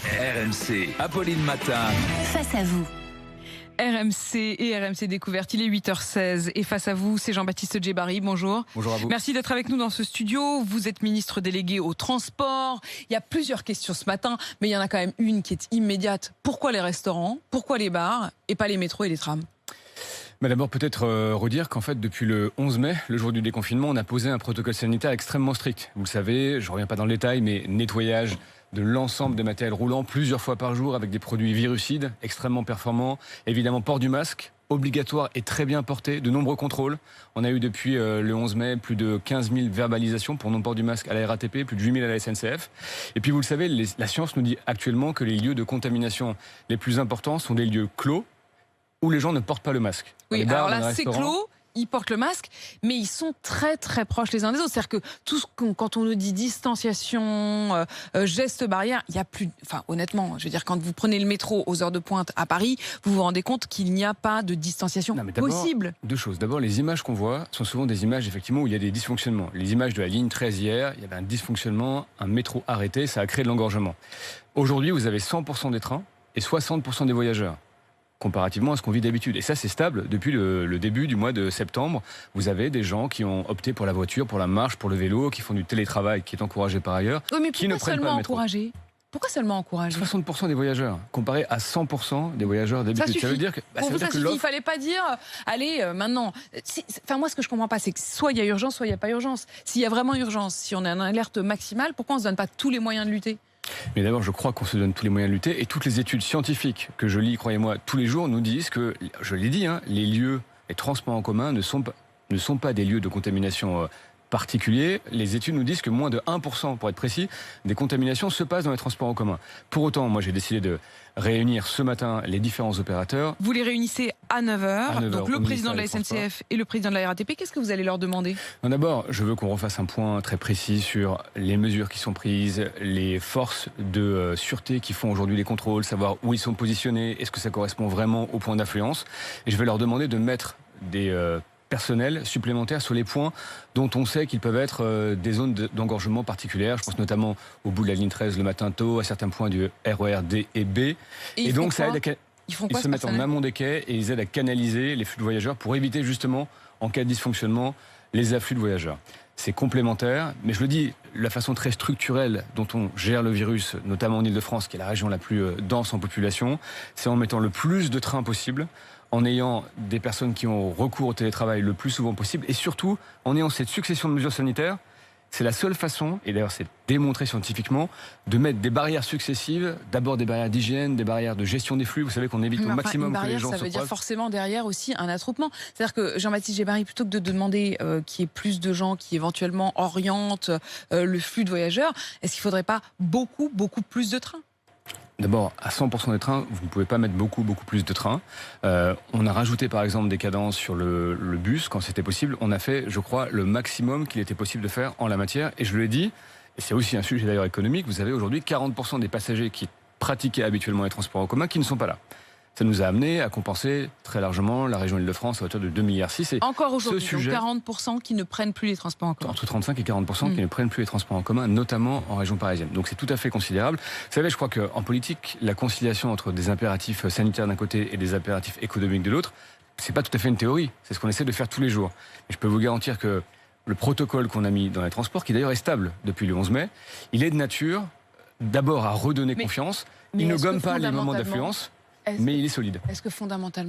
RMC, Apolline Matin. Face à vous. RMC et RMC Découverte, il est 8h16 et face à vous, c'est Jean-Baptiste Djebari, bonjour. Bonjour à vous. Merci d'être avec nous dans ce studio, vous êtes ministre délégué au transport. Il y a plusieurs questions ce matin, mais il y en a quand même une qui est immédiate. Pourquoi les restaurants, pourquoi les bars et pas les métros et les trams ? Mais d'abord peut-être redire qu'en fait depuis le 11 mai, le jour du déconfinement, on a posé un protocole sanitaire extrêmement strict. Vous le savez, je ne reviens pas dans le détail, mais nettoyage de l'ensemble des matériels roulants plusieurs fois par jour avec des produits virucides extrêmement performants. Évidemment, port du masque, obligatoire et très bien porté, de nombreux contrôles. On a eu depuis le 11 mai plus de 15 000 verbalisations pour non-port du masque à la RATP, plus de 8 000 à la SNCF. Et puis vous le savez, la science nous dit actuellement que les lieux de contamination les plus importants sont des lieux clos où les gens ne portent pas le masque. Oui, Les bars, alors là les c'est restaurants. clos, ils portent le masque, mais ils sont très très proches les uns des autres. C'est-à-dire que quand on nous dit distanciation, gestes barrières, il y a plus. Enfin, honnêtement, je veux dire, quand vous prenez le métro aux heures de pointe à Paris, vous vous rendez compte qu'il n'y a pas de distanciation possible. Deux choses. D'abord, les images qu'on voit sont souvent des images effectivement où il y a des dysfonctionnements. Les images de la ligne 13 hier, il y avait un dysfonctionnement, un métro arrêté, ça a créé de l'engorgement. Aujourd'hui, vous avez 100% des trains et 60% des voyageurs, comparativement à ce qu'on vit d'habitude. Et ça, c'est stable depuis le début du mois de septembre. Vous avez des gens qui ont opté pour la voiture, pour la marche, pour le vélo, qui font du télétravail, qui est encouragé par ailleurs, Oui, mais qui ne pourquoi prennent pas seulement le métro. encouragé ? Pourquoi seulement encourager ? 60% des voyageurs, comparé à 100% des voyageurs d'habitude. Ça veut dire que, Pour vous, ça suffit. Il ne fallait pas dire, allez, maintenant. Enfin, moi, ce que je ne comprends pas, c'est que soit il y a urgence, soit il n'y a pas urgence. S'il y a vraiment urgence, si on a une alerte maximale, pourquoi on ne se donne pas tous les moyens de lutter ? Mais d'abord, je crois qu'on se donne tous les moyens de lutter. Et toutes les études scientifiques que je lis, croyez-moi, tous les jours, nous disent que, je l'ai dit, les lieux, les transports en commun ne sont pas des lieux de contamination particuliers. Les études nous disent que moins de 1%, pour être précis, des contaminations se passent dans les transports en commun. Pour autant, moi, j'ai décidé de réunir ce matin les différents opérateurs. Vous les réunissez à 9h, donc le président de la SNCF et le président de la RATP. Qu'est-ce que vous allez leur demander ? D'abord, je veux qu'on refasse un point très précis sur les mesures qui sont prises, les forces de sûreté qui font aujourd'hui les contrôles, savoir où ils sont positionnés, est-ce que ça correspond vraiment au point d'affluence. Et je vais leur demander de mettre des personnels supplémentaires sur les points dont on sait qu'ils peuvent être des zones d'engorgement particulières. Je pense notamment au bout de la ligne 13 le matin tôt, à certains points du RER D et B. Et donc ça aide à... Ils se mettent en amont des quais et ils aident à canaliser les flux de voyageurs pour éviter justement, en cas de dysfonctionnement, les afflux de voyageurs. C'est complémentaire, mais je le dis, la façon très structurelle dont on gère le virus, notamment en Ile-de-France, qui est la région la plus dense en population, c'est en mettant le plus de trains possible, en ayant des personnes qui ont recours au télétravail le plus souvent possible, et surtout en ayant cette succession de mesures sanitaires. C'est la seule façon, et d'ailleurs c'est démontré scientifiquement, de mettre des barrières successives, d'abord des barrières d'hygiène, des barrières de gestion des flux. Vous savez qu'on évite au maximum que les gens se croisent. Ça veut dire forcément derrière aussi un attroupement. C'est-à-dire que Jean-Baptiste Djebari, plutôt que de demander qu'il y ait plus de gens qui éventuellement orientent le flux de voyageurs, est-ce qu'il ne faudrait pas beaucoup plus de trains ? D'abord, à 100% des trains, vous ne pouvez pas mettre beaucoup plus de trains. On a rajouté par exemple des cadences sur le bus quand c'était possible. On a fait, je crois, le maximum qu'il était possible de faire en la matière. Et je l'ai dit, et c'est aussi un sujet d'ailleurs économique, vous avez aujourd'hui 40% des passagers qui pratiquaient habituellement les transports en commun qui ne sont pas là. Ça nous a amené à compenser très largement la région Île-de-France à hauteur de 2,6 milliards. Encore aujourd'hui, donc 40% qui ne prennent plus les transports en commun. Entre 35 et 40% qui ne prennent plus les transports en commun, notamment en région parisienne. Donc c'est tout à fait considérable. Vous savez, je crois qu'en politique, la conciliation entre des impératifs sanitaires d'un côté et des impératifs économiques de l'autre, c'est pas tout à fait une théorie. C'est ce qu'on essaie de faire tous les jours. Et je peux vous garantir que le protocole qu'on a mis dans les transports, qui d'ailleurs est stable depuis le 11 mai, il est de nature d'abord à redonner confiance. Il ne gomme pas les moments d'affluence, mais il est solide. Est-ce que fondamentalement